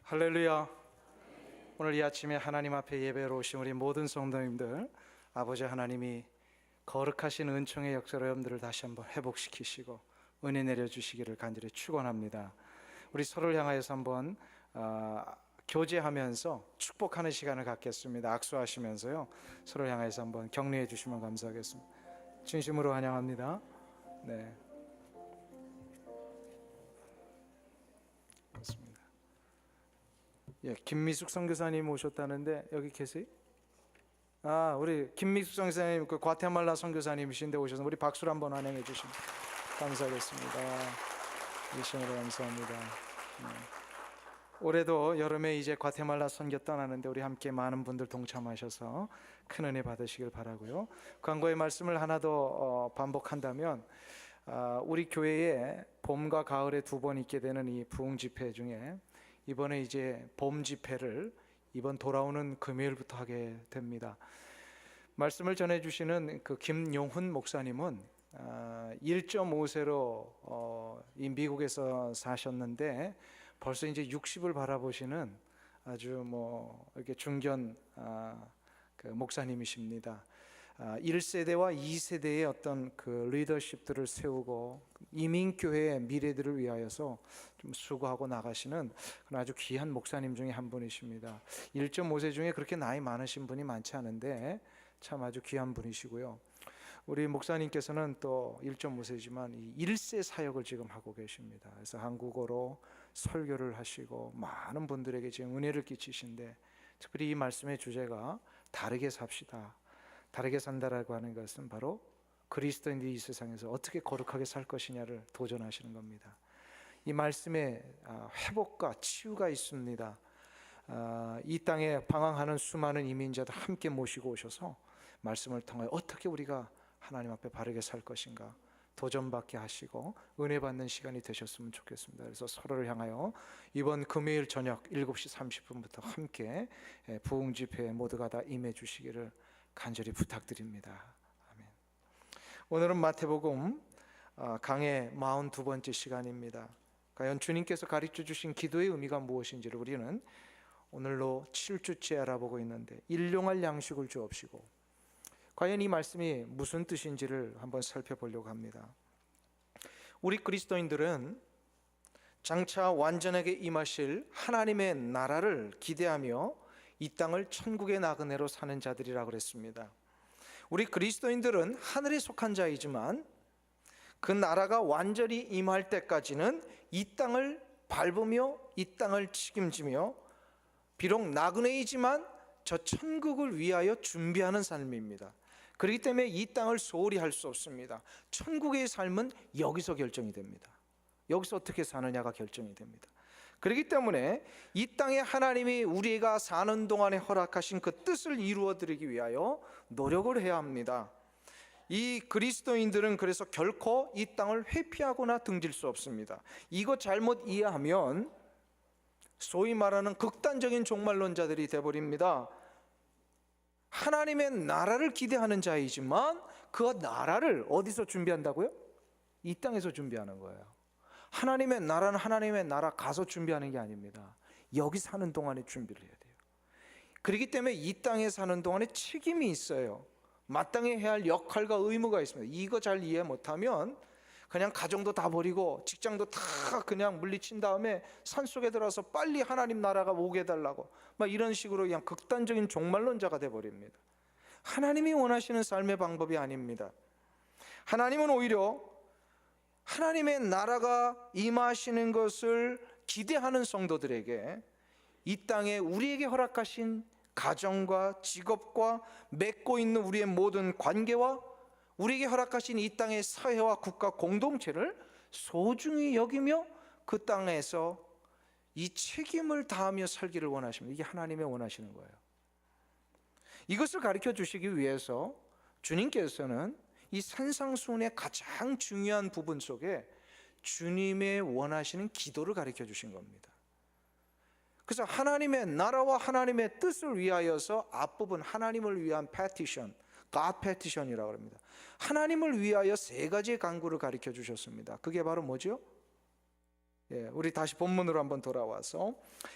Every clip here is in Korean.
할렐루야. 오늘 이 아침에 하나님 앞에 예배로 오신 우리 모든 성도님들, 아버지 하나님이 거룩하신 은총의 역사로 여러분들을 다시 한번 회복시키시고 은혜 내려주시기를 간절히 축원합니다. 우리 서로를 향하여서 한번 교제하면서 축복하는 시간을 갖겠습니다. 악수하시면서요, 서로를 향해서 한번 격려해 주시면 감사하겠습니다. 진심으로 환영합니다. 네, 그렇습니다. 예, 김미숙 선교사님 오셨다는데 여기 계세요? 우리 김미숙 선교사님, 그 과테말라 선교사님이신데 오셔서 우리 박수로 한번 환영해 주시면 감사하겠습니다. 미션으로 감사합니다. 올해도 여름에 이제 과테말라 선교 떠나는데 우리 함께 많은 분들 동참하셔서 큰 은혜 받으시길 바라고요. 광고의 말씀을 하나 더 반복한다면, 우리 교회에 봄과 가을에 두 번 있게 되는 이 부흥 집회 중에 이번에 이제 봄 집회를 이번 돌아오는 금요일부터 하게 됩니다. 말씀을 전해주시는 그 김용훈 목사님은 1.5세로 이 미국에서 사셨는데 벌써 이제 60을 바라보시는 아주 이렇게 중견 그 목사님이십니다. 1세대와 2세대의 어떤 그 리더십들을 세우고 이민교회의 미래들을 위하여서 좀 수고하고 나가시는 그런 아주 귀한 목사님 중에 한 분이십니다. 1.5세 중에 그렇게 나이 많으신 분이 많지 않은데 참 아주 귀한 분이시고요. 우리 목사님께서는 또 1.5세지만 이 1세 사역을 지금 하고 계십니다. 그래서 한국어로 설교를 하시고 많은 분들에게 지금 은혜를 끼치신데, 특별히 이 말씀의 주제가 다르게 삽시다. 다르게 산다라고 하는 것은 바로 그리스도인들이 이 세상에서 어떻게 거룩하게 살 것이냐를 도전하시는 겁니다. 이 말씀에 회복과 치유가 있습니다. 이 땅에 방황하는 수많은 이민자들 함께 모시고 오셔서 말씀을 통하여 어떻게 우리가 하나님 앞에 바르게 살 것인가 도전받게 하시고 은혜 받는 시간이 되셨으면 좋겠습니다. 그래서 서로를 향하여 이번 금요일 저녁 7시 30분부터 함께 부흥 집회에 모두가 다 임해 주시기를 간절히 부탁드립니다. 아멘. 오늘은 마태복음 강의 42번째 시간입니다. 과연 주님께서 가르쳐 주신 기도의 의미가 무엇인지를 우리는 오늘로 7주째 알아보고 있는데, 일용할 양식을 주옵시고, 과연 이 말씀이 무슨 뜻인지를 한번 살펴보려고 합니다. 우리 그리스도인들은 장차 완전하게 임하실 하나님의 나라를 기대하며 이 땅을 천국의 나그네로 사는 자들이라고 그랬습니다. 우리 그리스도인들은 하늘에 속한 자이지만 그 나라가 완전히 임할 때까지는 이 땅을 밟으며 이 땅을 책임지며 비록 나그네이지만 저 천국을 위하여 준비하는 삶입니다. 그렇기 때문에 이 땅을 소홀히 할 수 없습니다. 천국의 삶은 여기서 결정이 됩니다. 여기서 어떻게 사느냐가 결정이 됩니다. 그렇기 때문에 이 땅에 하나님이 우리가 사는 동안에 허락하신 그 뜻을 이루어드리기 위하여 노력을 해야 합니다. 이 그리스도인들은 그래서 결코 이 땅을 회피하거나 등질 수 없습니다. 이거 잘못 이해하면 소위 말하는 극단적인 종말론자들이 되어버립니다. 하나님의 나라를 기대하는 자이지만 그 나라를 어디서 준비한다고요? 이 땅에서 준비하는 거예요. 하나님의 나라는 하나님의 나라 가서 준비하는 게 아닙니다. 여기 사는 동안에 준비를 해야 돼요. 그렇기 때문에 이 땅에 사는 동안에 책임이 있어요. 마땅히 해야 할 역할과 의무가 있습니다. 이거 잘 이해 못하면 그냥 가정도 다 버리고 직장도 다 그냥 물리친 다음에 산속에 들어서 빨리 하나님 나라가 오게 해달라고 막 이런 식으로 그냥 극단적인 종말론자가 돼버립니다. 하나님이 원하시는 삶의 방법이 아닙니다. 하나님은 오히려 하나님의 나라가 임하시는 것을 기대하는 성도들에게 이 땅에 우리에게 허락하신 가정과 직업과 맺고 있는 우리의 모든 관계와 우리에게 허락하신 이 땅의 사회와 국가 공동체를 소중히 여기며 그 땅에서 이 책임을 다하며 살기를 원하십니다. 이게 하나님의 원하시는 거예요. 이것을 가르쳐 주시기 위해서 주님께서는 이 산상수훈의 가장 중요한 부분 속에 주님의 원하시는 기도를 가르쳐 주신 겁니다. 그래서 하나님의 나라와 하나님의 뜻을 위하여서 앞부분 하나님을 위한 petition, God petition이라고 합니다. 하나님을 위하여 세 가지의 간구를 가르쳐 주셨습니다. 그게 바로 뭐죠? 우리 다시 본문으로 한번 돌아와서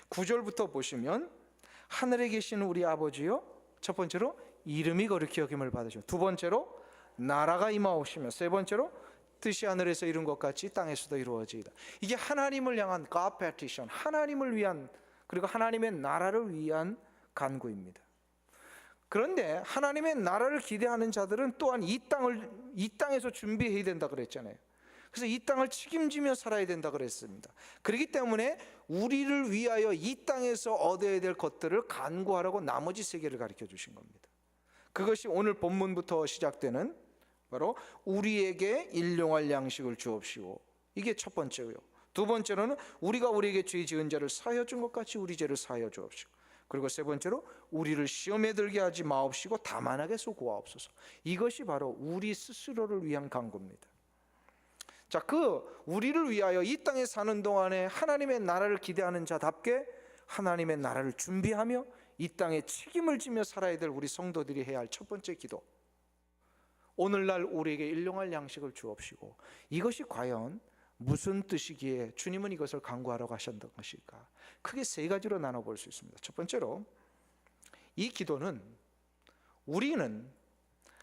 9절부터 보시면 하늘에 계시는 우리 아버지요, 첫 번째로 이름이 거룩히 여김을 받으시고, 두 번째로 나라가 임하옵시며, 세 번째로 뜻이 하늘에서 이룬 것 같이 땅에서도 이루어지이다. 이게 하나님을 향한 God petition, 하나님을 위한, 그리고 하나님의 나라를 위한 간구입니다. 그런데 하나님의 나라를 기대하는 자들은 또한 이 땅에서 준비해야 된다 그랬잖아요. 그래서 이 땅을 책임지며 살아야 된다 그랬습니다. 그렇기 때문에 우리를 위하여 이 땅에서 얻어야 될 것들을 간구하라고 나머지 세계를 가르쳐 주신 겁니다. 그것이 오늘 본문부터 시작되는 바로 우리에게 일용할 양식을 주옵시고, 이게 첫 번째고요. 두 번째로는 우리가 우리에게 죄 지은 자를 사하여 준 것 같이 우리 죄를 사하여 주옵시고, 그리고 세 번째로 우리를 시험에 들게 하지 마옵시고 다만 악에서 구하옵소서. 이것이 바로 우리 스스로를 위한 간구입니다. 자, 우리를 위하여 이 땅에 사는 동안에 하나님의 나라를 기대하는 자답게 하나님의 나라를 준비하며 이 땅에 책임을 지며 살아야 될 우리 성도들이 해야 할 첫 번째 기도, 오늘날 우리에게 일용할 양식을 주옵시고, 이것이 과연 무슨 뜻이기에 주님은 이것을 간구하라고 하셨던 것일까? 크게 세 가지로 나눠볼 수 있습니다. 첫 번째로, 이 기도는 우리는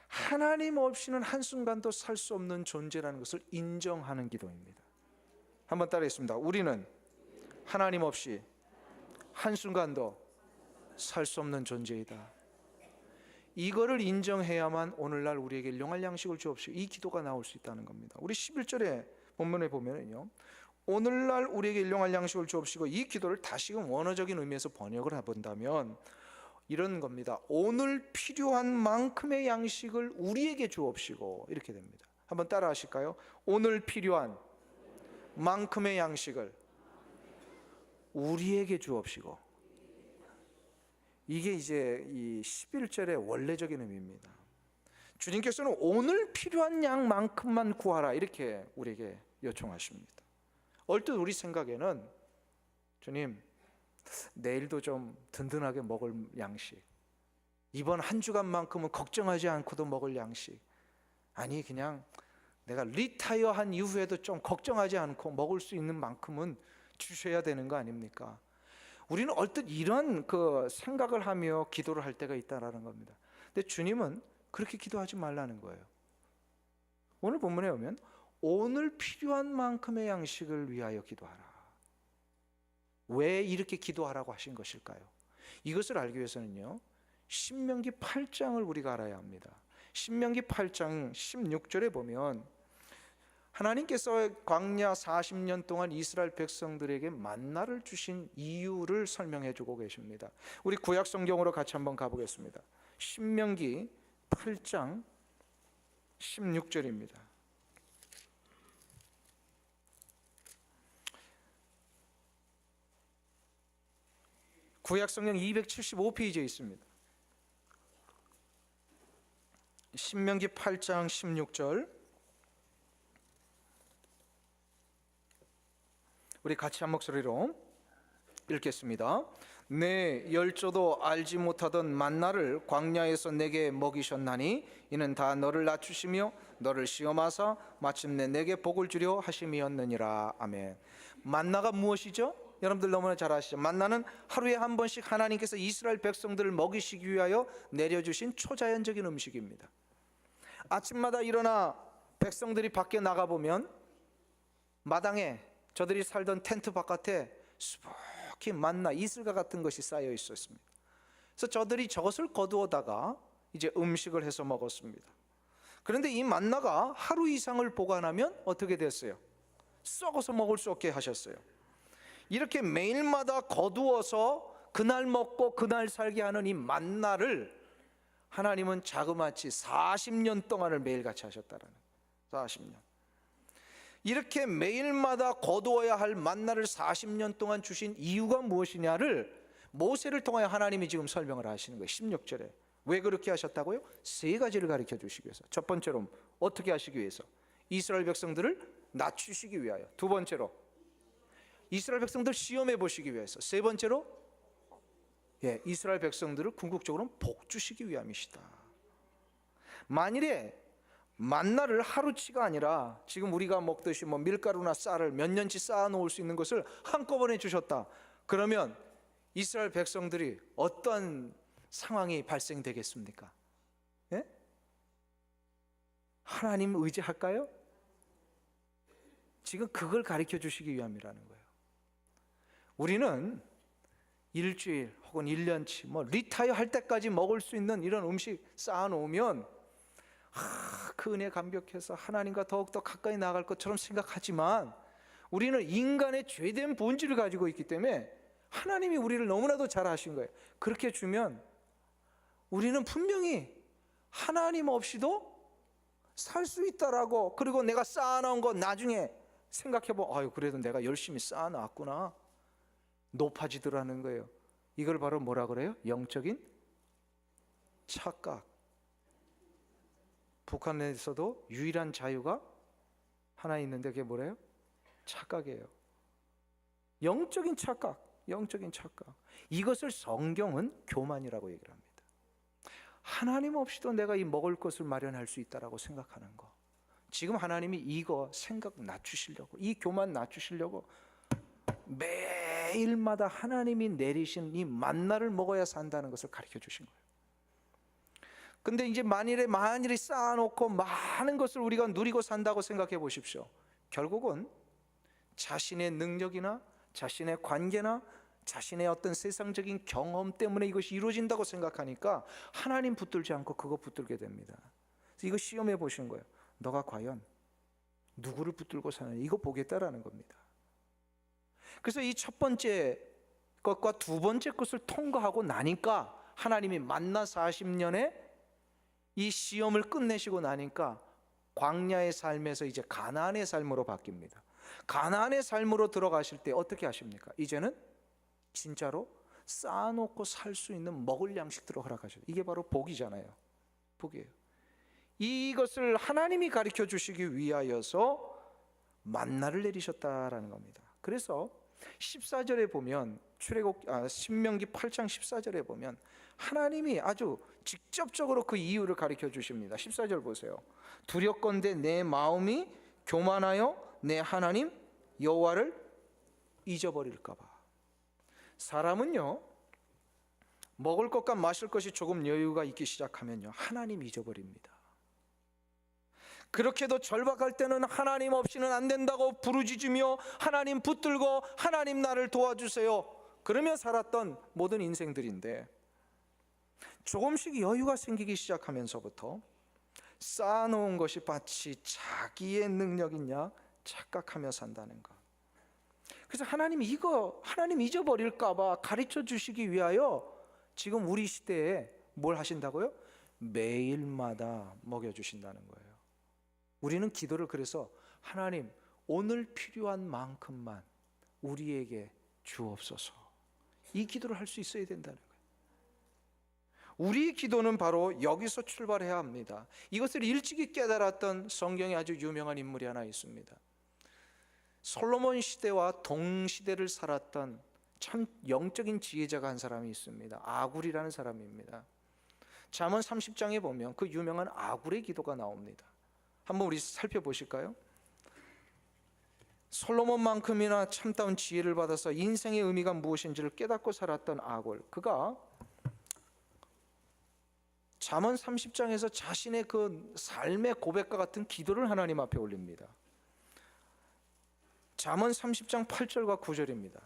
하나님 없이는 한순간도 살 수 없는 존재라는 것을 인정하는 기도입니다. 한번 따라하겠습니다. 우리는 하나님 없이 한순간도 살 수 없는 존재이다. 이거를 인정해야만 오늘날 우리에게 일용할 양식을 주옵시고, 이 기도가 나올 수 있다는 겁니다. 우리 11절에 본문에 보면은요, 오늘날 우리에게 일용할 양식을 주옵시고, 이 기도를 다시금 원어적인 의미에서 번역을 해본다면 이런 겁니다. 오늘 필요한 만큼의 양식을 우리에게 주옵시고, 이렇게 됩니다. 한번 따라 하실까요? 오늘 필요한 만큼의 양식을 우리에게 주옵시고. 이게 이제 이 11절의 원래적인 의미입니다. 주님께서는 오늘 필요한 양만큼만 구하라, 이렇게 우리에게 요청하십니다. 얼뜻 우리 생각에는, 주님, 내일도 좀 든든하게 먹을 양식, 이번 한 주간만큼은 걱정하지 않고도 먹을 양식, 아니 그냥 내가 리타이어한 이후에도 좀 걱정하지 않고 먹을 수 있는 만큼은 주셔야 되는 거 아닙니까? 우리는 얼뜻 이런 생각을 하며 기도를 할 때가 있다라는 겁니다. 근데 주님은 그렇게 기도하지 말라는 거예요. 오늘 본문에 보면 오늘 필요한 만큼의 양식을 위하여 기도하라. 왜 이렇게 기도하라고 하신 것일까요? 이것을 알기 위해서는요, 신명기 8장을 우리가 알아야 합니다. 신명기 8장 16절에 보면 하나님께서 광야 40년 동안 이스라엘 백성들에게 만나를 주신 이유를 설명해 주고 계십니다. 우리 구약 성경으로 같이 한번 가보겠습니다. 신명기 8장 16절입니다. 구약 성경 275페이지에 있습니다. 신명기 8장 16절, 우리 같이 한 목소리로 읽겠습니다. 내 열조도 알지 못하던 만나를 광야에서 내게 먹이셨나니 이는 다 너를 낮추시며 너를 시험하사 마침내 내게 복을 주려 하심이었느니라. 아멘. 만나가 무엇이죠? 여러분들 너무나 잘 아시죠? 만나는 하루에 한 번씩 하나님께서 이스라엘 백성들을 먹이시기 위하여 내려주신 초자연적인 음식입니다. 아침마다 일어나 백성들이 밖에 나가보면 마당에, 저들이 살던 텐트 바깥에 수북히 만나, 이슬과 같은 것이 쌓여 있었습니다. 그래서 저들이 저것을 거두어다가 이제 음식을 해서 먹었습니다. 그런데 이 만나가 하루 이상을 보관하면 어떻게 됐어요? 썩어서 먹을 수 없게 하셨어요. 이렇게 매일마다 거두어서 그날 먹고 그날 살게 하는 이 만나를 하나님은 자그마치 40년 동안을 매일같이 하셨다라는, 40년. 이렇게 매일마다 거두어야 할 만나를 40년 동안 주신 이유가 무엇이냐를 모세를 통하여 하나님이 지금 설명을 하시는 거예요. 16절에 왜 그렇게 하셨다고요? 세 가지를 가르쳐 주시기 위해서. 첫 번째로 어떻게 하시기 위해서? 이스라엘 백성들을 낮추시기 위하여. 두 번째로 이스라엘 백성들 시험해 보시기 위해서. 세 번째로 이스라엘 백성들을 궁극적으로 복 주시기 위함이시다. 만일에 만나를 하루치가 아니라 지금 우리가 먹듯이 뭐 밀가루나 쌀을 몇 년치 쌓아 놓을 수 있는 것을 한꺼번에 주셨다. 그러면 이스라엘 백성들이 어떤 상황이 발생되겠습니까? 예? 하나님 의지할까요? 지금 그걸 가르쳐 주시기 위함이라는 거예요. 우리는 일주일 혹은 1년치 뭐 리타이어 할 때까지 먹을 수 있는 이런 음식 쌓아 놓으면 그 은혜 감격해서 하나님과 더욱더 가까이 나아갈 것처럼 생각하지만, 우리는 인간의 죄된 본질을 가지고 있기 때문에 하나님이 우리를 너무나도 잘 아신 거예요. 그렇게 주면 우리는 분명히 하나님 없이도 살 수 있다라고, 그리고 내가 쌓아놓은 거 나중에 생각해보, 아유 그래도 내가 열심히 쌓아놨구나, 높아지더라는 거예요. 이걸 바로 뭐라 그래요? 영적인 착각. 북한에서도 유일한 자유가 하나 있는데 그게 뭐래요? 착각이에요. 영적인 착각, 영적인 착각. 이것을 성경은 교만이라고 얘기를 합니다. 하나님 없이도 내가 이 먹을 것을 마련할 수 있다라고 생각하는 거. 지금 하나님이 이거 생각 낮추시려고, 이 교만 낮추시려고 매일마다 하나님이 내리신 이 만나를 먹어야 산다는 것을 가르쳐 주신 거예요. 근데 이제 만일에 쌓아놓고 많은 것을 우리가 누리고 산다고 생각해 보십시오. 결국은 자신의 능력이나 자신의 관계나 자신의 어떤 세상적인 경험 때문에 이것이 이루어진다고 생각하니까 하나님 붙들지 않고 그거 붙들게 됩니다. 그래서 이거 시험해 보신 거예요. 너가 과연 누구를 붙들고 사느냐, 이거 보겠다라는 겁니다. 그래서 이 첫 번째 것과 두 번째 것을 통과하고 나니까, 하나님이 만나 40년에 이 시험을 끝내시고 나니까 광야의 삶에서 이제 가나안의 삶으로 바뀝니다. 가나안의 삶으로 들어가실 때 어떻게 하십니까? 이제는 진짜로 쌓아놓고 살 수 있는 먹을 양식들을 허락하셔요. 이게 바로 복이잖아요. 복이에요. 이것을 하나님이 가르쳐 주시기 위하여서 만나를 내리셨다라는 겁니다. 그래서 14절에 보면 신명기 8장 14절에 보면 하나님이 아주 직접적으로 그 이유를 가르쳐 주십니다. 14절 보세요. 두렵건대 내 마음이 교만하여 내 하나님 여호와를 잊어버릴까 봐. 사람은요, 먹을 것과 마실 것이 조금 여유가 있기 시작하면요, 하나님 잊어버립니다. 그렇게도 절박할 때는 하나님 없이는 안 된다고 부르짖으며 하나님 붙들고 하나님 나를 도와주세요, 그러며 살았던 모든 인생들인데, 조금씩 여유가 생기기 시작하면서부터 쌓아놓은 것이 마치 자기의 능력이냐 착각하며 산다는 것. 그래서 하나님이 하나님 잊어버릴까 봐 가르쳐 주시기 위하여 지금 우리 시대에 뭘 하신다고요? 매일마다 먹여주신다는 거예요. 우리는 기도를 그래서 하나님 오늘 필요한 만큼만 우리에게 주옵소서, 이 기도를 할 수 있어야 된다는 거예요. 우리의 기도는 바로 여기서 출발해야 합니다. 이것을 일찍이 깨달았던 성경에 아주 유명한 인물이 하나 있습니다. 솔로몬 시대와 동시대를 살았던 참 영적인 지혜자가 한 사람이 있습니다. 아굴이라는 사람입니다. 잠언 30장에 보면 그 유명한 아굴의 기도가 나옵니다. 한번 우리 살펴보실까요? 솔로몬만큼이나 참다운 지혜를 받아서 인생의 의미가 무엇인지를 깨닫고 살았던 아굴, 그가 잠언 30장에서 자신의 그 삶의 고백과 같은 기도를 하나님 앞에 올립니다. 잠언 30장 8절과 9절입니다.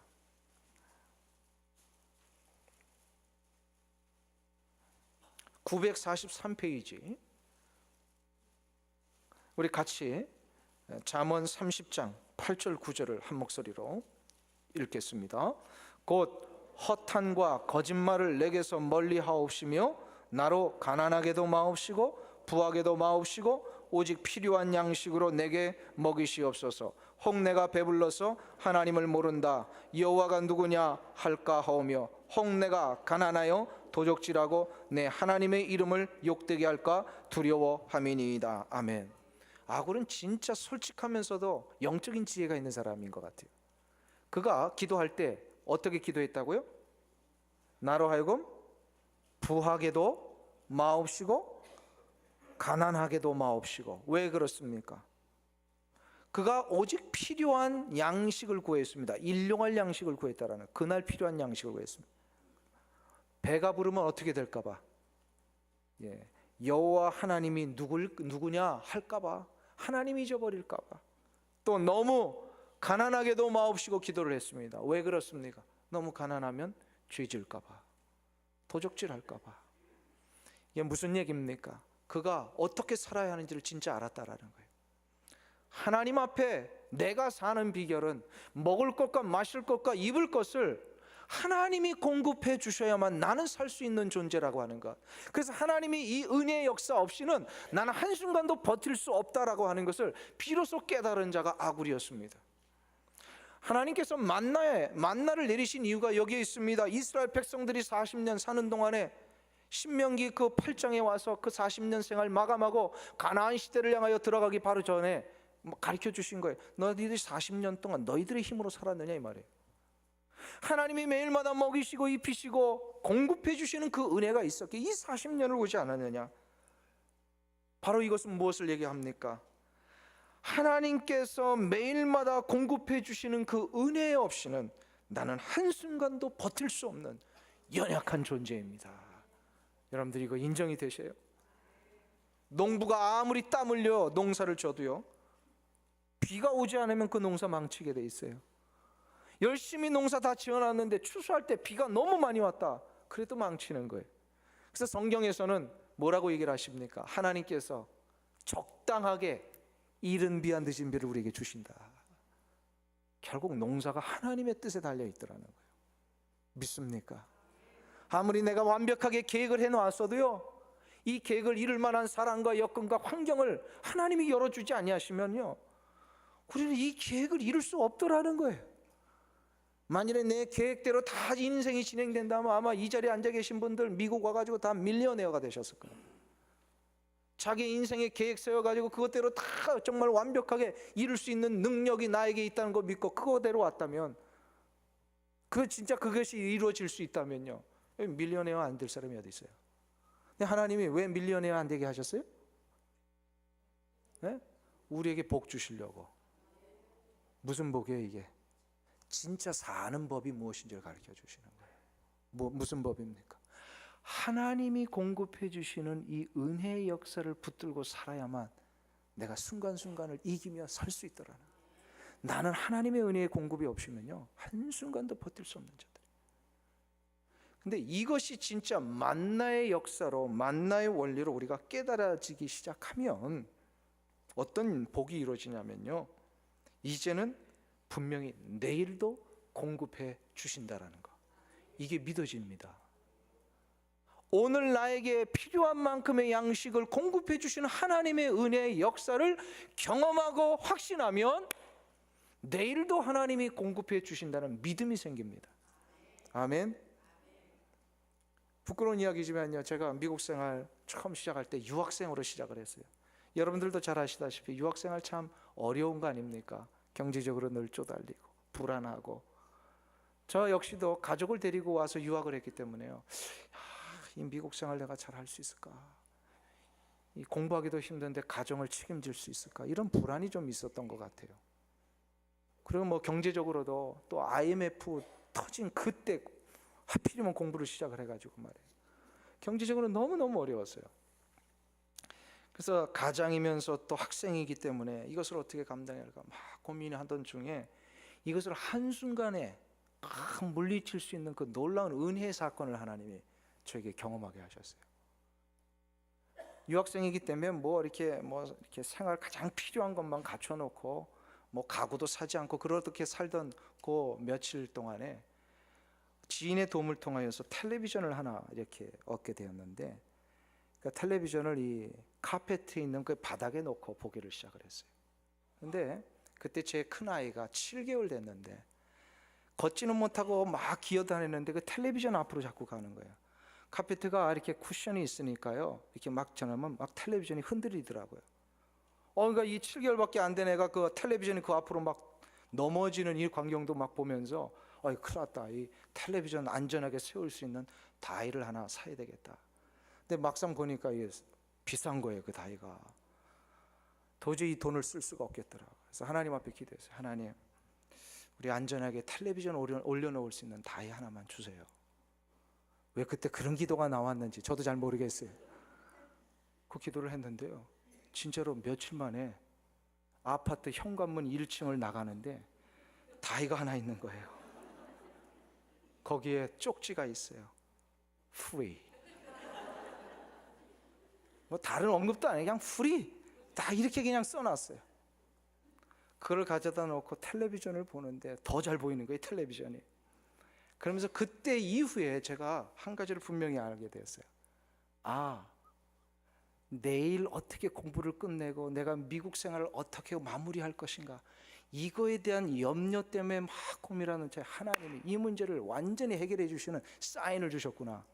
(943페이지) 우리 같이 잠언 30장 8절 9절을 한 목소리로 읽겠습니다. 곧 허탄과 거짓말을 내게서 멀리 하옵시며 나로 가난하게도 마옵시고 부하게도 마옵시고 오직 필요한 양식으로 내게 먹이시옵소서. 혹 내가 배불러서 하나님을 모른다 여호와가 누구냐 할까 하오며 혹 내가 가난하여 도적질하고 내 하나님의 이름을 욕되게 할까 두려워함이니이다. 아멘. 아굴은 진짜 솔직하면서도 영적인 지혜가 있는 사람인 것 같아요. 그가 기도할 때 어떻게 기도했다고요? 나로 하여금 부하게도 마옵시고 가난하게도 마옵시고. 왜 그렇습니까? 그가 오직 필요한 양식을 구했습니다. 일용할 양식을 구했다라는, 그날 필요한 양식을 구했습니다. 배가 부르면 어떻게 될까 봐, 여호와 하나님이 누구냐 할까 봐, 하나님이 잊어버릴까 봐, 또 너무 가난하게도 마옵시고 기도를 했습니다. 왜 그렇습니까? 너무 가난하면 죄질까 봐, 도적질할까 봐. 이게 무슨 얘기입니까? 그가 어떻게 살아야 하는지를 진짜 알았다라는 거예요. 하나님 앞에 내가 사는 비결은 먹을 것과 마실 것과 입을 것을 하나님이 공급해 주셔야만 나는 살 수 있는 존재라고 하는 것. 그래서 하나님이 이 은혜의 역사 없이는 나는 한순간도 버틸 수 없다라고 하는 것을 비로소 깨달은 자가 아굴이었습니다. 하나님께서 만나를 내리신 이유가 여기에 있습니다. 이스라엘 백성들이 40년 사는 동안에 신명기 그 8장에 와서 그 40년 생활 마감하고 가나안 시대를 향하여 들어가기 바로 전에 가르쳐 주신 거예요. 너희들이 40년 동안 너희들의 힘으로 살았느냐 이 말이에요. 하나님이 매일마다 먹이시고 입히시고 공급해 주시는 그 은혜가 있었기에 이 40년을 오지 않았느냐. 바로 이것은 무엇을 얘기합니까? 하나님께서 매일마다 공급해 주시는 그 은혜 없이는 나는 한순간도 버틸 수 없는 연약한 존재입니다. 여러분들이 이거 인정이 되세요? 농부가 아무리 땀 흘려 농사를 져도요, 비가 오지 않으면 그 농사 망치게 돼 있어요. 열심히 농사 다 지어놨는데 추수할 때 비가 너무 많이 왔다, 그래도 망치는 거예요. 그래서 성경에서는 뭐라고 얘기를 하십니까? 하나님께서 적당하게 이른 비와 늦은 비를 우리에게 주신다. 결국 농사가 하나님의 뜻에 달려 있더라는 거예요. 믿습니까? 아무리 내가 완벽하게 계획을 해놓았어도요, 이 계획을 이룰 만한 사랑과 여건과 환경을 하나님이 열어주지 아니하시면요, 우리는 이 계획을 이룰 수 없더라는 거예요. 만일에 내 계획대로 다 인생이 진행된다면 아마 이 자리에 앉아 계신 분들 미국 와가지고 다 밀리어네어가 되셨을 거예요. 자기 인생의 계획 세워가지고 그것대로 다 정말 완벽하게 이룰 수 있는 능력이 나에게 있다는 거 믿고 그거대로 왔다면, 진짜 그것이 이루어질 수 있다면요, 밀리어네어 안 될 사람이 어디 있어요? 근데 하나님이 왜 밀리어네어 안 되게 하셨어요? 네? 우리에게 복 주시려고. 무슨 복이에요 이게? 진짜 사는 법이 무엇인지를 가르쳐 주시는 거예요. 무슨 법입니까? 하나님이 공급해 주시는 이 은혜의 역사를 붙들고 살아야만 내가 순간순간을 이기며 살 수 있더라는 거예요. 나는 하나님의 은혜의 공급이 없으면요, 한순간도 버틸 수 없는 자들. 근데 이것이 진짜 만나의 역사로, 만나의 원리로 우리가 깨달아지기 시작하면 어떤 복이 이루어지냐면요, 이제는 분명히 내일도 공급해 주신다라는 거, 이게 믿어집니다. 오늘 나에게 필요한 만큼의 양식을 공급해 주시는 하나님의 은혜의 역사를 경험하고 확신하면 내일도 하나님이 공급해 주신다는 믿음이 생깁니다. 아멘. 부끄러운 이야기지만요, 제가 미국 생활 처음 시작할 때 유학생으로 시작을 했어요. 여러분들도 잘 아시다시피 유학생활 참 어려운 거 아닙니까? 경제적으로 늘 쪼달리고 불안하고. 저 역시도 가족을 데리고 와서 유학을 했기 때문에요, 이 미국 생활 내가 잘 할 수 있을까? 이 공부하기도 힘든데 가정을 책임질 수 있을까? 이런 불안이 좀 있었던 것 같아요. 그리고 뭐 경제적으로도 또 IMF 터진 그때 하필이면 공부를 시작을 해가지고 말이에요, 경제적으로 너무너무 어려웠어요. 그래서 가장이면서 또 학생이기 때문에 이것을 어떻게 감당해야 할까 막 고민하던 중에 이것을 한순간에 막 물리칠 수 있는 그 놀라운 은혜의 사건을 하나님이 저에게 경험하게 하셨어요. 유학생이기 때문에 이렇게 생활 가장 필요한 것만 갖춰놓고 가구도 사지 않고 그렇게 살던 그 며칠 동안에 지인의 도움을 통하여서 텔레비전을 하나 이렇게 얻게 되었는데, 그 텔레비전을 이 카페트에 있는 그 바닥에 놓고 보기를 시작을 했어요. 근데 그때 제 큰아이가 7개월 됐는데 걷지는 못하고 막 기어다니는데 그 텔레비전 앞으로 자꾸 가는 거예요. 카페트가 이렇게 쿠션이 있으니까요, 이렇게 막 전하면 막 텔레비전이 흔들리더라고요. 그러니까 이 7개월밖에 안 된 애가 그 텔레비전이 그 앞으로 막 넘어지는 이 광경도 막 보면서 큰일 났다, 이 텔레비전 안전하게 세울 수 있는 다이를 하나 사야 되겠다. 근데 막상 보니까 이게 비싼 거예요. 그 다이가 도저히 돈을 쓸 수가 없겠더라고요. 그래서 하나님 앞에 기도했어요. 하나님, 우리 안전하게 텔레비전 올려놓을 수 있는 다이 하나만 주세요. 왜 그때 그런 기도가 나왔는지 저도 잘 모르겠어요. 그 기도를 했는데요, 진짜로 며칠 만에 아파트 현관문 1층을 나가는데 다이가 하나 있는 거예요. 거기에 쪽지가 있어요. Free. 뭐 다른 언급도 아니에요. 그냥 free. 다 이렇게 그냥 써놨어요. 그걸 가져다 놓고 텔레비전을 보는데 더 잘 보이는 거예요, 텔레비전이. 그러면서 그때 이후에 제가 한 가지를 분명히 알게 되었어요. 아, 내일 어떻게 공부를 끝내고 내가 미국 생활을 어떻게 마무리할 것인가, 이거에 대한 염려 때문에 막 고민하는 제 하나님이 이 문제를 완전히 해결해 주시는 사인을 주셨구나.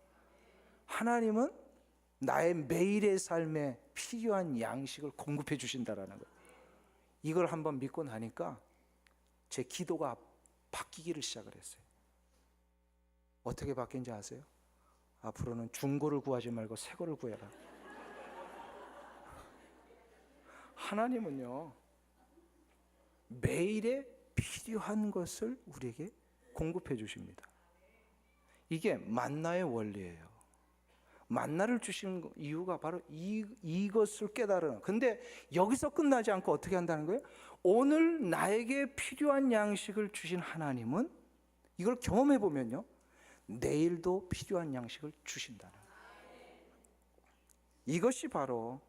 하나님은 나의 매일의 삶에 필요한 양식을 공급해 주신다라는 거예요. 이걸 한번 믿고 나니까 제 기도가 바뀌기를 시작을 했어요. 어떻게 바뀐지 아세요? 앞으로는 중고를 구하지 말고 새 거를 구해라. 하나님은요, 매일에 필요한 것을 우리에게 공급해 주십니다. 이게 만나의 원리예요. 만나를 주신 이유가 바로 이것을 깨달으는. 근데 여기서 끝나지 않고 어떻게 한다는 거예요? 오늘 나에게 필요한 양식을 주신 하나님은 이걸 경험해 보면요, 내일도 필요한 양식을 주신다는 거예요. 이것이 바로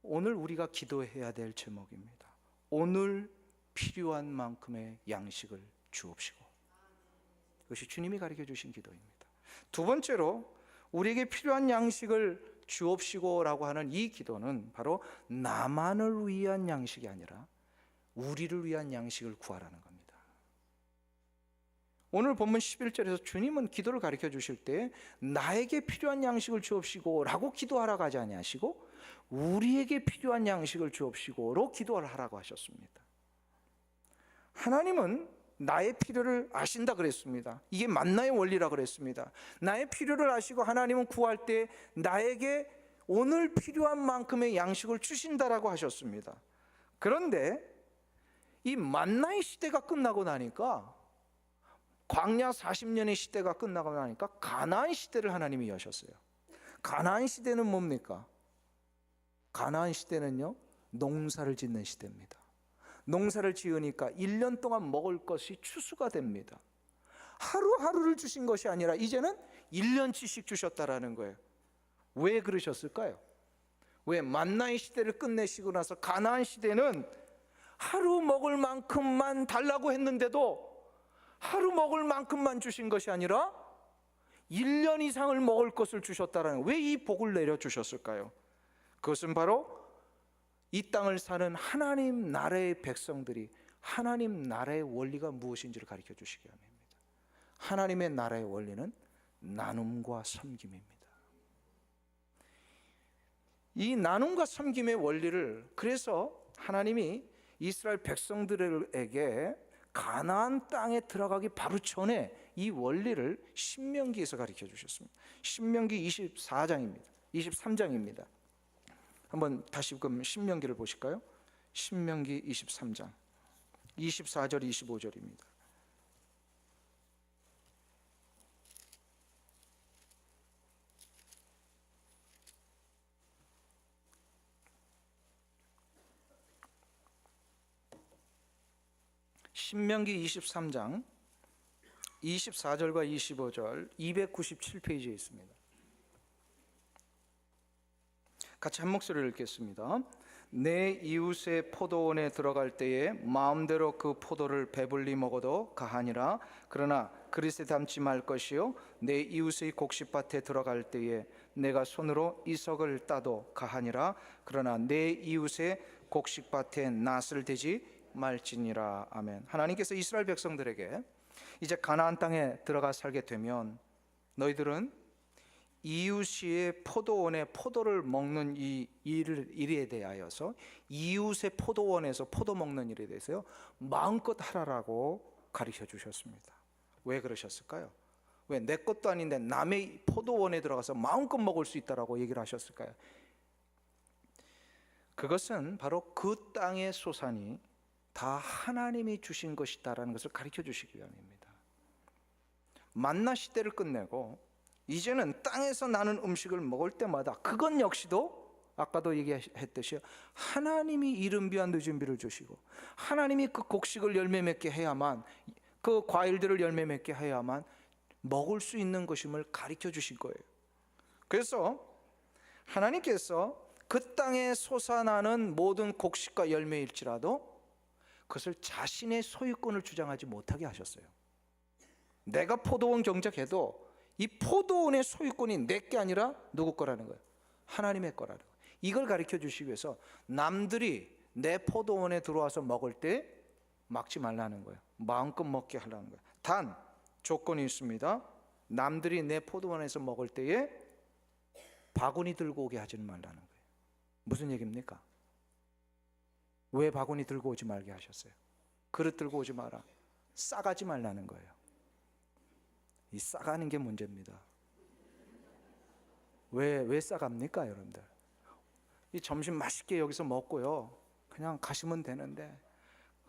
오늘 우리가 기도해야 될 제목입니다. 오늘 필요한 만큼의 양식을 주옵시고. 이것이 주님이 가르쳐 주신 기도입니다. 두 번째로, 우리에게 필요한 양식을 주옵시고라고 하는 이 기도는 바로 나만을 위한 양식이 아니라 우리를 위한 양식을 구하라는 겁니다. 오늘 본문 11절에서 주님은 기도를 가르쳐 주실 때 나에게 필요한 양식을 주옵시고라고 기도하라고 하지 아니하시고 우리에게 필요한 양식을 주옵시고로 기도를 하라고 하셨습니다. 하나님은 나의 필요를 아신다 그랬습니다. 이게 만나의 원리라 그랬습니다. 나의 필요를 아시고 하나님은 구할 때 나에게 오늘 필요한 만큼의 양식을 주신다라고 하셨습니다. 그런데 이 만나의 시대가 끝나고 나니까, 광야 40년의 시대가 끝나고 나니까 가나안 시대를 하나님이 여셨어요. 가나안 시대는 뭡니까? 가나안 시대는요, 농사를 짓는 시대입니다. 농사를 지으니까 1년 동안 먹을 것이 추수가 됩니다. 하루하루를 주신 것이 아니라 이제는 1년치씩 주셨다라는 거예요. 왜 그러셨을까요? 왜 만나의 시대를 끝내시고 나서 가나안 시대는 하루 먹을 만큼만 달라고 했는데도 하루 먹을 만큼만 주신 것이 아니라 1년 이상을 먹을 것을 주셨다라는 거예요. 왜 이 복을 내려주셨을까요? 그것은 바로 이 땅을 사는 하나님 나라의 백성들이 하나님 나라의 원리가 무엇인지를 가르쳐 주시기 위함입니다. 하나님의 나라의 원리는 나눔과 섬김입니다. 이 나눔과 섬김의 원리를, 그래서 하나님이 이스라엘 백성들에게 가나안 땅에 들어가기 바로 전에 이 원리를 신명기에서 가르쳐 주셨습니다. 신명기 24장입니다. 23장입니다. 한번 다시 그럼 신명기를 보실까요? 신명기 23장 24절 25절입니다. 신명기 23장 24절과 25절 297페이지에 있습니다. 같이 한 목소리를 읽겠습니다. 내 이웃의 포도원에 들어갈 때에 마음대로 그 포도를 배불리 먹어도 가하니라. 그러나 그릇에 담지 말 것이요 내 이웃의 곡식밭에 들어갈 때에 내가 손으로 이석을 따도 가하니라. 그러나 내 이웃의 곡식밭에 낫을 대지 말지니라. 아멘. 하나님께서 이스라엘 백성들에게 이제 가나안 땅에 들어가 살게 되면 너희들은 이웃의 포도원에 포도를 먹는 이 일에 대하여서, 이웃의 포도원에서 포도 먹는 일에 대해서요 마음껏 하라라고 가르쳐 주셨습니다. 왜 그러셨을까요? 왜 내 것도 아닌데 남의 포도원에 들어가서 마음껏 먹을 수 있다라고 얘기를 하셨을까요? 그것은 바로 그 땅의 소산이 다 하나님이 주신 것이다라는 것을 가르쳐 주시기 위함입니다. 만나 시대를 끝내고 이제는 땅에서 나는 음식을 먹을 때마다 그건 역시도 아까도 얘기했듯이 하나님이 이른 비와 늦은 비를 주시고 하나님이 그 곡식을 열매 맺게 해야만, 그 과일들을 열매 맺게 해야만 먹을 수 있는 것임을 가르쳐 주신 거예요. 그래서 하나님께서 그 땅에 솟아나는 모든 곡식과 열매일지라도 그것을 자신의 소유권을 주장하지 못하게 하셨어요. 내가 포도원 경작해도 이 포도원의 소유권이 내 게 아니라 누구 거라는 거예요? 하나님의 거라는 거예요. 이걸 가르쳐 주시기 위해서 남들이 내 포도원에 들어와서 먹을 때 막지 말라는 거예요. 마음껏 먹게 하라는 거예요. 단 조건이 있습니다. 남들이 내 포도원에서 먹을 때에 바구니 들고 오게 하지는 말라는 거예요. 무슨 얘기입니까? 왜 바구니 들고 오지 말게 하셨어요? 그릇 들고 오지 마라. 싸가지 말라는 거예요. 이 싸가는 게 문제입니다. 왜 싸갑니까, 여러분들? 이 점심 맛있게 여기서 먹고요, 그냥 가시면 되는데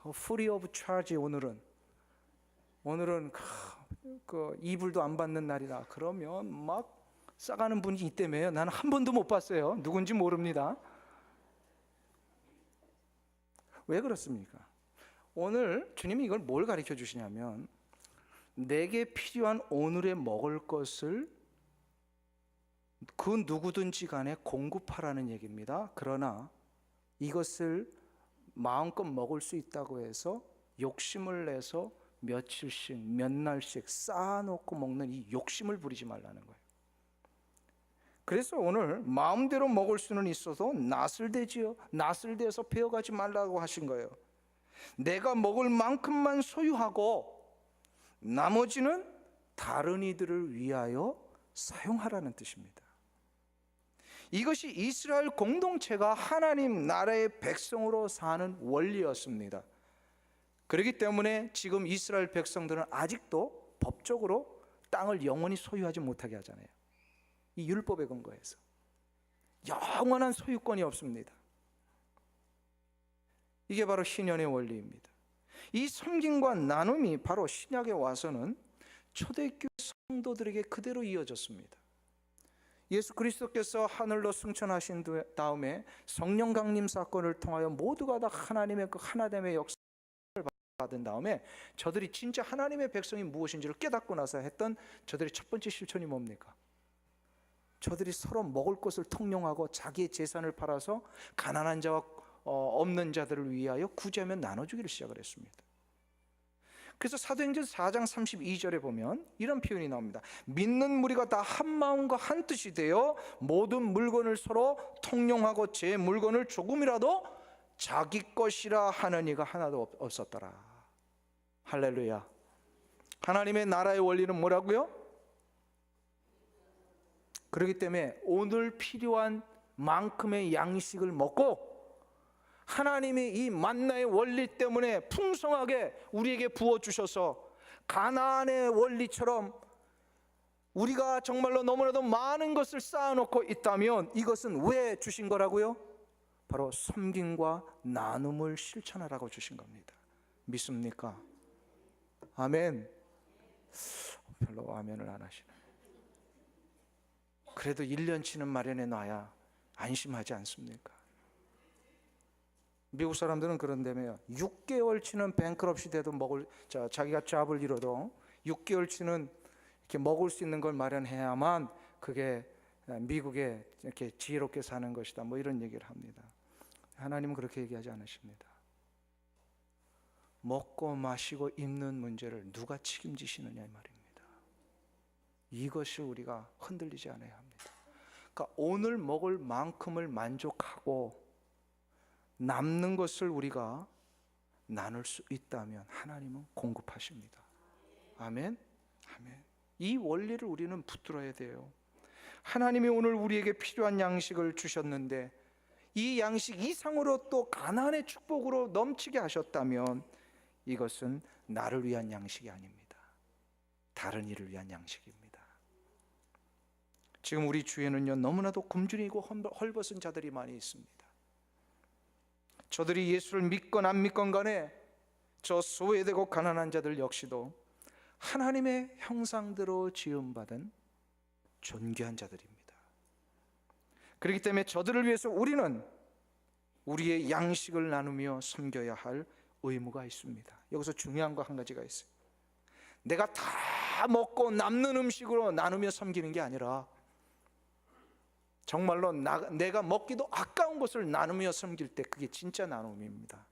free of charge. 오늘은 그 이불도 안 받는 날이다. 그러면 막 싸가는 분이 있다며요. 나는 한 번도 못 봤어요. 누군지 모릅니다. 왜 그렇습니까? 오늘 주님이 이걸 뭘 가르쳐 주시냐면 내게 필요한 오늘의 먹을 것을 그 누구든지 간에 공급하라는 얘기입니다. 그러나 이것을 마음껏 먹을 수 있다고 해서 욕심을 내서 며칠씩 몇 날씩 쌓아놓고 먹는 이 욕심을 부리지 말라는 거예요. 그래서 오늘 마음대로 먹을 수는 있어도 낯을 대서 베어가지 말라고 하신 거예요. 내가 먹을 만큼만 소유하고 나머지는 다른 이들을 위하여 사용하라는 뜻입니다. 이것이 이스라엘 공동체가 하나님 나라의 백성으로 사는 원리였습니다. 그렇기 때문에 지금 이스라엘 백성들은 아직도 법적으로 땅을 영원히 소유하지 못하게 하잖아요. 이 율법에 근거해서 영원한 소유권이 없습니다. 이게 바로 신연의 원리입니다. 이 섬김과 나눔이 바로 신약에 와서는 초대교회 성도들에게 그대로 이어졌습니다. 예수 그리스도께서 하늘로 승천하신 다음에 성령 강림 사건을 통하여 모두가 다 하나님의 그 하나됨의 역사를 받은 다음에 저들이 진짜 하나님의 백성이 무엇인지를 깨닫고 나서 했던 저들의 첫 번째 실천이 뭡니까? 저들이 서로 먹을 것을 통용하고 자기의 재산을 팔아서 가난한 자와 없는 자들을 위하여 구제하며 나눠주기를 시작을 했습니다. 그래서 사도행전 4장 32절에 보면 이런 표현이 나옵니다. 믿는 무리가 다 한 마음과 한 뜻이 되어 모든 물건을 서로 통용하고 제 물건을 조금이라도 자기 것이라 하는 이가 하나도 없었더라. 할렐루야. 하나님의 나라의 원리는 뭐라고요? 그렇기 때문에 오늘 필요한 만큼의 양식을 먹고 하나님이 이 만나의 원리 때문에 풍성하게 우리에게 부어주셔서 가나안의 원리처럼 우리가 정말로 너무나도 많은 것을 쌓아놓고 있다면 이것은 왜 주신 거라고요? 바로 섬김과 나눔을 실천하라고 주신 겁니다. 믿습니까? 아멘. 별로 아멘을 안 하시네. 그래도 1년치는 마련해 놔야 안심하지 않습니까? 미국 사람들은 그런다며요. 6개월치는 뱅크럽시 돼도 자기가 잡을 잃어도 6개월치는 이렇게 먹을 수 있는 걸 마련해야만 그게 미국에 이렇게 지혜롭게 사는 것이다. 뭐 이런 얘기를 합니다. 하나님은 그렇게 얘기하지 않으십니다. 먹고 마시고 입는 문제를 누가 책임지시느냐 이 말입니다. 이것이 우리가 흔들리지 않아야 합니다. 그러니까 오늘 먹을 만큼을 만족하고 남는 것을 우리가 나눌 수 있다면 하나님은 공급하십니다. 아멘. 아멘. 이 원리를 우리는 붙들어야 돼요. 하나님이 오늘 우리에게 필요한 양식을 주셨는데 이 양식 이상으로 또 가난의 축복으로 넘치게 하셨다면 이것은 나를 위한 양식이 아닙니다. 다른 일을 위한 양식입니다. 지금 우리 주위에는요, 너무나도 굶주리고 헐벗은 자들이 많이 있습니다. 저들이 예수를 믿건 안 믿건 간에 저 소외되고 가난한 자들 역시도 하나님의 형상대로 지음받은 존귀한 자들입니다. 그렇기 때문에 저들을 위해서 우리는 우리의 양식을 나누며 섬겨야 할 의무가 있습니다. 여기서 중요한 거 한 가지가 있어요. 내가 다 먹고 남는 음식으로 나누며 섬기는 게 아니라 정말로 내가 먹기도 아까운 것을 나누며 섬길 때 그게 진짜 나눔입니다.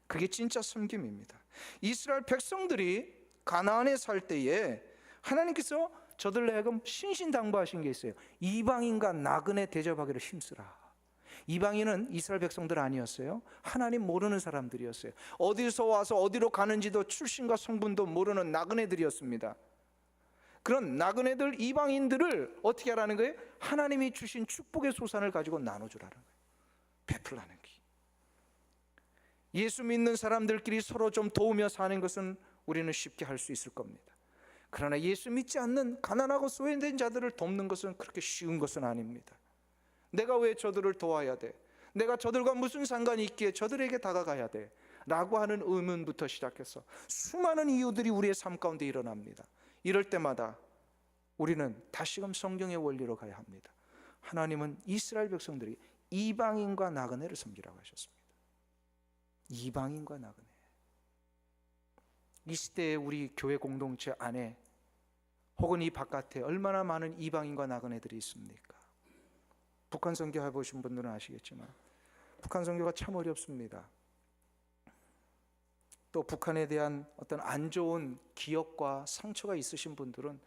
그게 진짜 섬김입니다. 이스라엘 백성들이 가나안에 살 때에 하나님께서 저들로 하여금 신신당부하신 게 있어요. 이방인과 나그네 대접하기를 힘쓰라. 이방인은 이스라엘 백성들 아니었어요. 하나님 모르는 사람들이었어요. 어디서 와서 어디로 가는지도 출신과 성분도 모르는 나그네들이었습니다. 그런 나그네들, 이방인들을 어떻게 하라는 거예요? 하나님이 주신 축복의 소산을 가지고 나눠주라는 거예요. 베풀라는 게. 예수 믿는 사람들끼리 서로 좀 도우며 사는 것은 우리는 쉽게 할 수 있을 겁니다. 그러나 예수 믿지 않는 가난하고 소외된 자들을 돕는 것은 그렇게 쉬운 것은 아닙니다. 내가 왜 저들을 도와야 돼? 내가 저들과 무슨 상관이 있기에 저들에게 다가가야 돼? 라고 하는 의문부터 시작해서 수많은 이유들이 우리의 삶 가운데 일어납니다. 이럴 때마다 우리는 다시금 성경의 원리로 가야 합니다. 하나님은 이스라엘 백성들이 이방인과 나그네를 섬기라고 하셨습니다. 이방인과 나그네. 이 시대에 우리 교회 공동체 안에 혹은 이 바깥에 얼마나 많은 이방인과 나그네들이 있습니까? 북한 선교 해보신 분들은 아시겠지만 북한 선교가 참 어렵습니다. 또 북한에 대한 어떤 안 좋은 기억과 상처가 있으신 분들은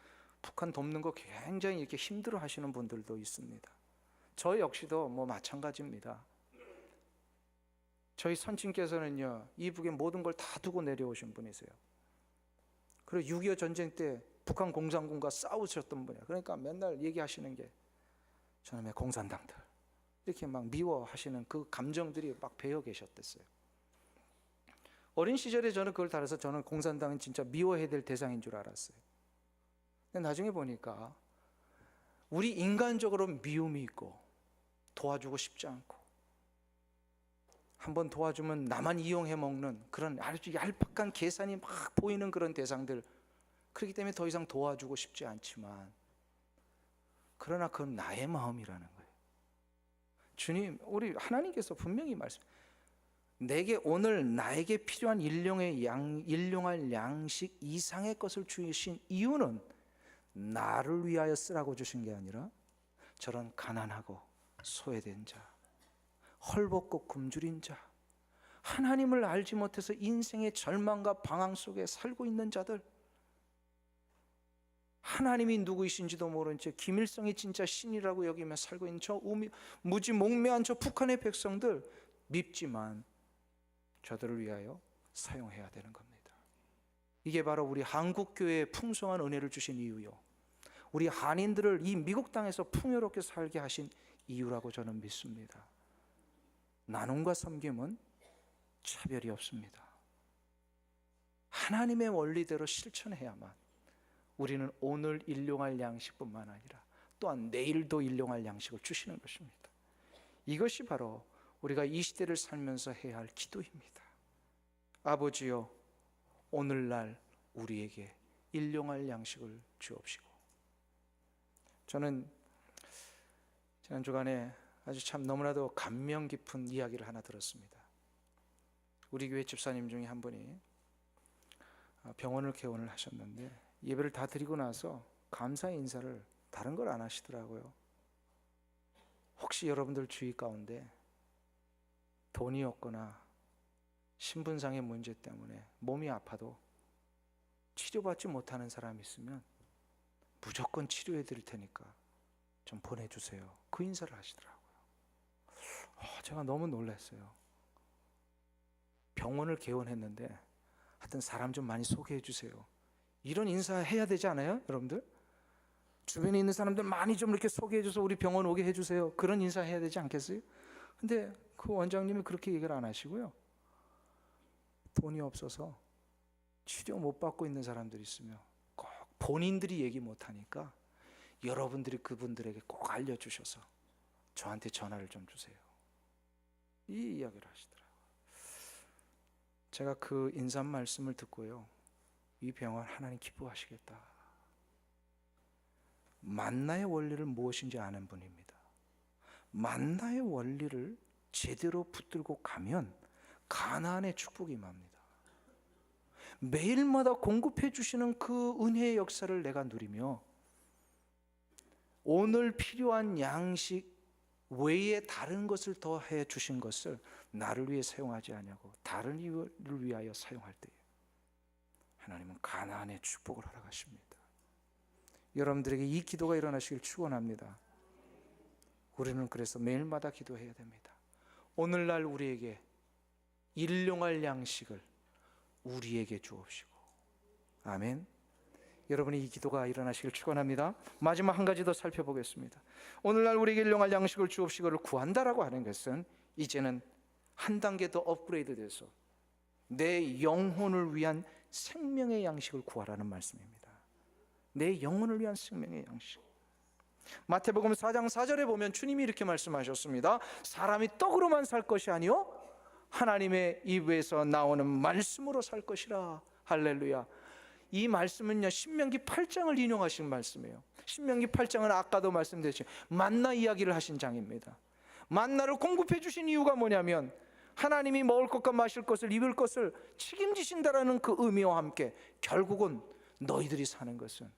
북한 돕는 거 굉장히 이렇게 힘들어 하시는 분들도 있습니다. 저 역시도 마찬가지입니다. 저희 선친께서는요, 이북에 모든 걸 다 두고 내려오신 분이세요. 그리고 6.25 전쟁 때 북한 공산군과 싸우셨던 분이에요. 그러니까 맨날 얘기하시는 게 저놈의 공산당들 이렇게 막 미워하시는 그 감정들이 막 배어 계셨댔어요. 어린 시절에 저는 그걸 따라서 저는 공산당은 진짜 미워해야 될 대상인 줄 알았어요. 근데 나중에 보니까 우리 인간적으로 미움이 있고 도와주고 싶지 않고 한번 도와주면 나만 이용해 먹는 그런 아주 얄팍한 계산이 막 보이는 그런 대상들, 그렇기 때문에 더 이상 도와주고 싶지 않지만 그러나 그건 나의 마음이라는 거예요. 주님, 우리 하나님께서 분명히 내게 오늘 나에게 필요한 일용할 양식 이상의 것을 주신 이유는 나를 위하여 쓰라고 주신 게 아니라 저런 가난하고 소외된 자, 헐벗고 굶주린 자, 하나님을 알지 못해서 인생의 절망과 방황 속에 살고 있는 자들, 하나님이 누구이신지도 모르는 채 김일성이 진짜 신이라고 여기며 살고 있는 저 무지몽매한 저 북한의 백성들, 밉지만 저들을 위하여 사용해야 되는 겁니다. 이게 바로 우리 한국교회에 풍성한 은혜를 주신 이유요, 우리 한인들을 이 미국 땅에서 풍요롭게 살게 하신 이유라고 저는 믿습니다. 나눔과 섬김은 차별이 없습니다. 하나님의 원리대로 실천해야만 우리는 오늘 일용할 양식뿐만 아니라 또한 내일도 일용할 양식을 주시는 것입니다. 이것이 바로 우리가 이 시대를 살면서 해야 할 기도입니다. 아버지여, 오늘날 우리에게 일용할 양식을 주옵시고. 저는 지난 주간에 아주 참 너무나도 감명 깊은 이야기를 하나 들었습니다. 우리 교회 집사님 중에 한 분이 병원을 개원을 하셨는데 예배를 다 드리고 나서 감사의 인사를 다른 걸 안 하시더라고요. 혹시 여러분들 주위 가운데 돈이 없거나 신분상의 문제 때문에 몸이 아파도 치료받지 못하는 사람이 있으면 무조건 치료해 드릴 테니까 좀 보내주세요, 그 인사를 하시더라고요. 제가 너무 놀랐어요. 병원을 개원했는데 하여튼 사람 좀 많이 소개해 주세요, 이런 인사 해야 되지 않아요? 여러분들 주변에 있는 사람들 많이 좀 이렇게 소개해 줘서 우리 병원 오게 해주세요, 그런 인사 해야 되지 않겠어요? 근데 그 원장님이 그렇게 얘기를 안 하시고요, 돈이 없어서 치료 못 받고 있는 사람들이 있으면 꼭 본인들이 얘기 못하니까 여러분들이 그분들에게 꼭 알려주셔서 저한테 전화를 좀 주세요. 이 이야기를 하시더라고요. 제가 그 인사 말씀을 듣고요, 이 병원 하나님 기뻐하시겠다. 만나의 원리를 무엇인지 아는 분입니다. 만나의 원리를 제대로 붙들고 가면 가나안의 축복이 임합니다. 매일마다 공급해 주시는 그 은혜의 역사를 내가 누리며 오늘 필요한 양식 외에 다른 것을 더해 주신 것을 나를 위해 사용하지 아니하고 다른 이를 위하여 사용할 때에 하나님은 가나안의 축복을 허락하십니다. 여러분들에게 이 기도가 일어나시길 축원합니다. 우리는 그래서 매일마다 기도해야 됩니다. 오늘날 우리에게 일용할 양식을 우리에게 주옵시고. 아멘. 여러분이 이 기도가 일어나시길 축원합니다. 마지막 한 가지 더 살펴보겠습니다. 오늘날 우리에게 일용할 양식을 주옵시고를 구한다라고 하는 것은 이제는 한 단계 더 업그레이드 돼서 내 영혼을 위한 생명의 양식을 구하라는 말씀입니다. 내 영혼을 위한 생명의 양식. 마태복음 4장 4절에 보면 주님이 이렇게 말씀하셨습니다. 사람이 떡으로만 살 것이 아니요 하나님의 입에서 나오는 말씀으로 살 것이라. 할렐루야. 이 말씀은요, 신명기 8장을 인용하신 말씀이에요. 신명기 8장은 아까도 말씀드렸죠, 만나 이야기를 하신 장입니다. 만나를 공급해 주신 이유가 뭐냐면 하나님이 먹을 것과 마실 것을 입을 것을 책임지신다라는 그 의미와 함께 결국은 너희들이 사는 것은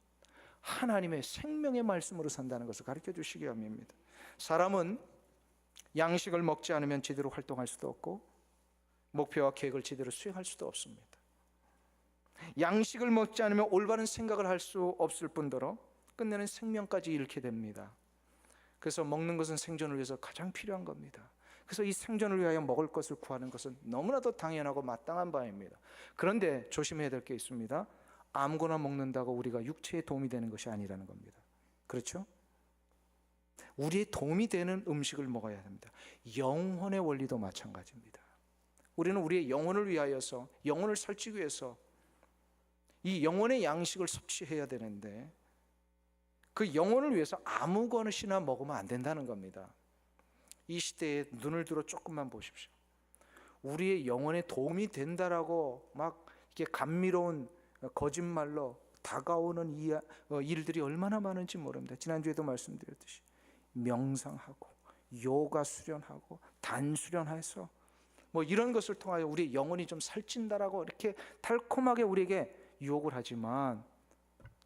하나님의 생명의 말씀으로 산다는 것을 가르쳐 주시기 위함입니다. 사람은 양식을 먹지 않으면 제대로 활동할 수도 없고 목표와 계획을 제대로 수행할 수도 없습니다. 양식을 먹지 않으면 올바른 생각을 할 수 없을 뿐더러 끝내는 생명까지 잃게 됩니다. 그래서 먹는 것은 생존을 위해서 가장 필요한 겁니다. 그래서 이 생존을 위하여 먹을 것을 구하는 것은 너무나도 당연하고 마땅한 바입니다. 그런데 조심해야 될 게 있습니다. 아무거나 먹는다고 우리가 육체에 도움이 되는 것이 아니라는 겁니다. 그렇죠? 우리의 도움이 되는 음식을 먹어야 됩니다. 영혼의 원리도 마찬가지입니다. 우리는 우리의 영혼을 위하여서, 영혼을 살찌기 위해서 이 영혼의 양식을 섭취해야 되는데 그 영혼을 위해서 아무것이나 먹으면 안 된다는 겁니다. 이 시대에 눈을 들어 조금만 보십시오. 우리의 영혼에 도움이 된다라고 막 이렇게 감미로운 거짓말로 다가오는 일들이 얼마나 많은지 모릅니다. 지난주에도 말씀드렸듯이 명상하고 요가 수련하고 단 수련해서 뭐 이런 것을 통하여 우리의 영혼이 좀 살찐다라고 이렇게 달콤하게 우리에게 유혹을 하지만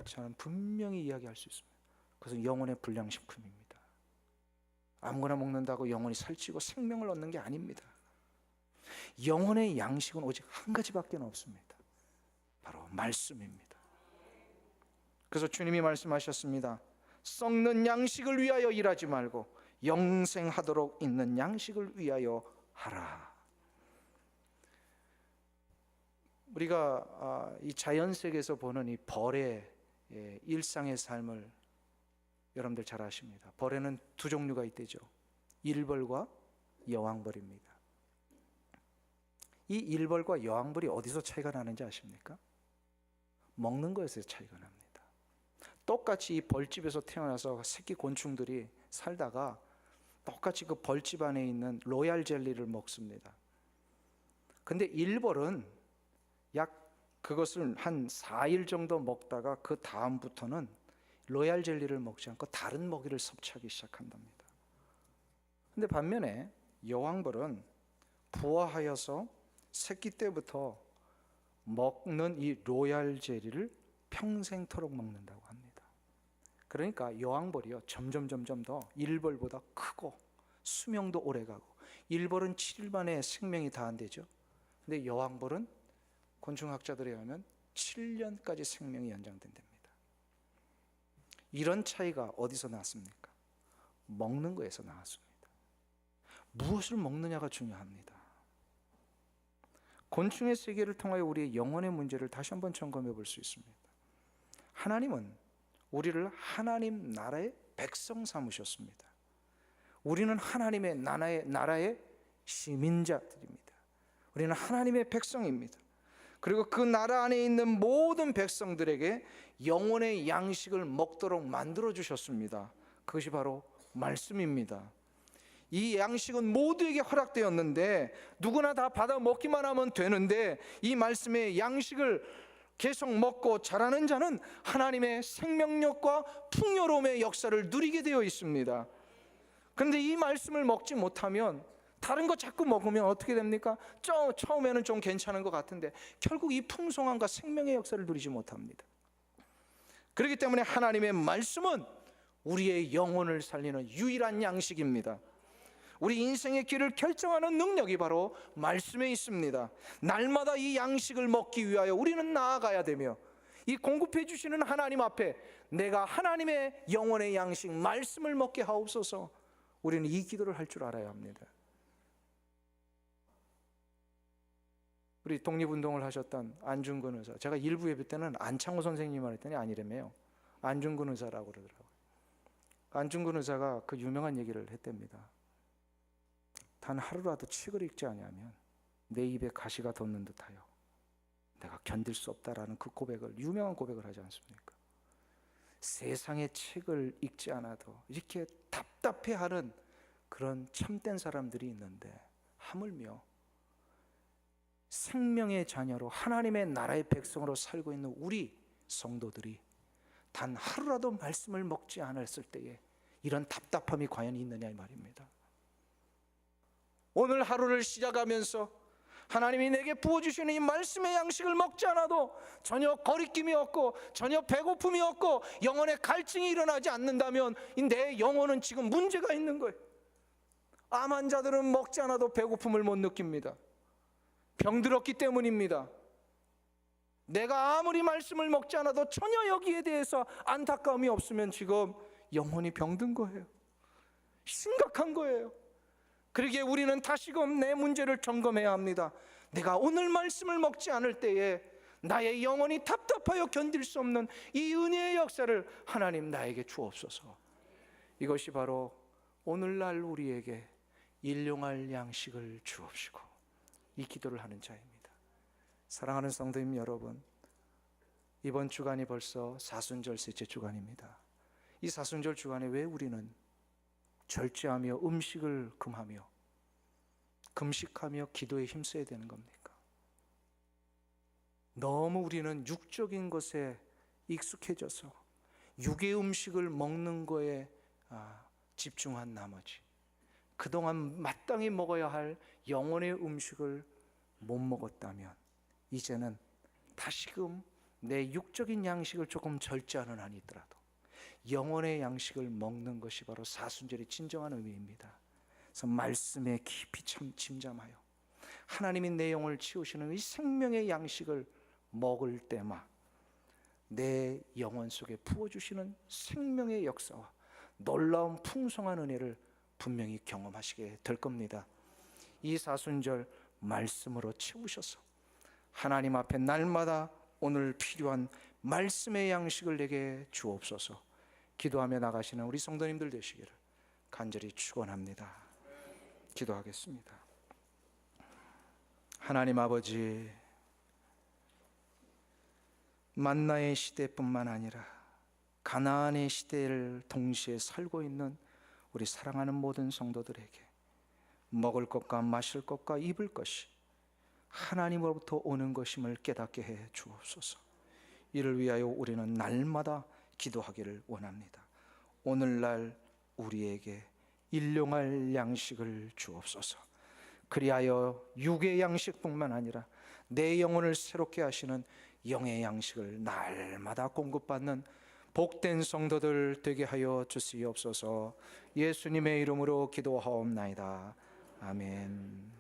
저는 분명히 이야기할 수 있습니다. 그것은 영혼의 불량식품입니다. 아무거나 먹는다고 영혼이 살찌고 생명을 얻는 게 아닙니다. 영혼의 양식은 오직 한 가지밖에 없습니다. 바로 말씀입니다. 그래서 주님이 말씀하셨습니다. 썩는 양식을 위하여 일하지 말고 영생하도록 있는 양식을 위하여 하라. 우리가 이 자연세계에서 보는 이 벌의 일상의 삶을 여러분들 잘 아십니다. 벌에는 두 종류가 있대죠. 일벌과 여왕벌입니다. 이 일벌과 여왕벌이 어디서 차이가 나는지 아십니까? 먹는 거에서 차이가 납니다. 똑같이 이 벌집에서 태어나서 새끼 곤충들이 살다가 똑같이 그 벌집 안에 있는 로얄 젤리를 먹습니다. 근데 일벌은 그것을 한 4일 정도 먹다가 그 다음부터는 로얄 젤리를 먹지 않고 다른 먹이를 섭취하기 시작한답니다. 근데 반면에 여왕벌은 부화하여서 새끼 때부터 먹는 이 로얄 젤리를 평생토록 먹는다고 합니다. 그러니까 여왕벌이요 점점 더 일벌보다 크고 수명도 오래가고, 일벌은 7일 만에 생명이 다한대죠. 근데 여왕벌은 곤충학자들에 의하면 7년까지 생명이 연장된답니다. 이런 차이가 어디서 나왔습니까? 먹는 거에서 나왔습니다. 무엇을 먹느냐가 중요합니다. 곤충의 세계를 통하여 우리의 영혼의 문제를 다시 한번 점검해 볼 수 있습니다. 하나님은 우리를 하나님 나라의 백성 삼으셨습니다. 우리는 하나님의 나라의 시민자들입니다. 우리는 하나님의 백성입니다. 그리고 그 나라 안에 있는 모든 백성들에게 영혼의 양식을 먹도록 만들어 주셨습니다. 그것이 바로 말씀입니다. 이 양식은 모두에게 허락되었는데 누구나 다 받아 먹기만 하면 되는데, 이 말씀의 양식을 계속 먹고 자라는 자는 하나님의 생명력과 풍요로움의 역사를 누리게 되어 있습니다. 그런데 이 말씀을 먹지 못하면, 다른 거 자꾸 먹으면 어떻게 됩니까? 처음에는 좀 괜찮은 것 같은데 결국 이 풍성함과 생명의 역사를 누리지 못합니다. 그렇기 때문에 하나님의 말씀은 우리의 영혼을 살리는 유일한 양식입니다. 우리 인생의 길을 결정하는 능력이 바로 말씀에 있습니다. 날마다 이 양식을 먹기 위하여 우리는 나아가야 되며, 이 공급해 주시는 하나님 앞에 내가 하나님의 영혼의 양식 말씀을 먹게 하옵소서, 우리는 이 기도를 할 줄 알아야 합니다. 우리 독립운동을 하셨던 안중근 의사, 제가 일부 예배 때는 안창호 선생님을 했더니 아니라며요. 안중근 의사라고 그러더라고요. 안중근 의사가 그 유명한 얘기를 했답니다. 단 하루라도 책을 읽지 아니하면 내 입에 가시가 돋는 듯하여 내가 견딜 수 없다라는 그 고백을, 유명한 고백을 하지 않습니까? 세상의 책을 읽지 않아도 이렇게 답답해하는 그런 참된 사람들이 있는데, 하물며 생명의 자녀로 하나님의 나라의 백성으로 살고 있는 우리 성도들이 단 하루라도 말씀을 먹지 않았을 때에 이런 답답함이 과연 있느냐 이 말입니다. 오늘 하루를 시작하면서 하나님이 내게 부어주시는 이 말씀의 양식을 먹지 않아도 전혀 거리낌이 없고 전혀 배고픔이 없고 영혼의 갈증이 일어나지 않는다면 내 영혼은 지금 문제가 있는 거예요. 암 환자들은 먹지 않아도 배고픔을 못 느낍니다. 병들었기 때문입니다. 내가 아무리 말씀을 먹지 않아도 전혀 여기에 대해서 안타까움이 없으면 지금 영혼이 병든 거예요. 심각한 거예요. 그러기에 우리는 다시금 내 문제를 점검해야 합니다. 내가 오늘 말씀을 먹지 않을 때에 나의 영혼이 답답하여 견딜 수 없는 이 은혜의 역사를 하나님 나에게 주옵소서. 이것이 바로 오늘날 우리에게 일용할 양식을 주옵시고 이 기도를 하는 자입니다. 사랑하는 성도님 여러분, 이번 주간이 벌써 사순절 셋째 주간입니다. 이 사순절 주간에 왜 우리는 절제하며 음식을 금하며 금식하며 기도에 힘써야 되는 겁니까? 너무 우리는 육적인 것에 익숙해져서 육의 음식을 먹는 거에 집중한 나머지 그동안 마땅히 먹어야 할 영혼의 음식을 못 먹었다면 이제는 다시금 내 육적인 양식을 조금 절제하는 한이 있더라도 영혼의 양식을 먹는 것이 바로 사순절의 진정한 의미입니다. 그래서 말씀에 깊이 침잠하여 하나님이 내 영혼을 치우시는 이 생명의 양식을 먹을 때마 내 영혼 속에 부어주시는 생명의 역사와 놀라운 풍성한 은혜를 분명히 경험하시게 될 겁니다. 이 사순절 말씀으로 채우셔서 하나님 앞에 날마다 오늘 필요한 말씀의 양식을 내게 주옵소서. 기도하며 나가시는 우리 성도님들 되시기를 간절히 축원합니다. 기도하겠습니다. 하나님 아버지, 만나의 시대뿐만 아니라 가나안의 시대를 동시에 살고 있는 우리 사랑하는 모든 성도들에게 먹을 것과 마실 것과 입을 것이 하나님으로부터 오는 것임을 깨닫게 해 주옵소서. 이를 위하여 우리는 날마다 기도하기를 원합니다. 오늘날 우리에게 일용할 양식을 주옵소서. 그리하여 육의 양식뿐만 아니라 내 영혼을 새롭게 하시는 영의 양식을 날마다 공급받는 복된 성도들 되게 하여 주시옵소서. 예수님의 이름으로 기도하옵나이다. 아멘.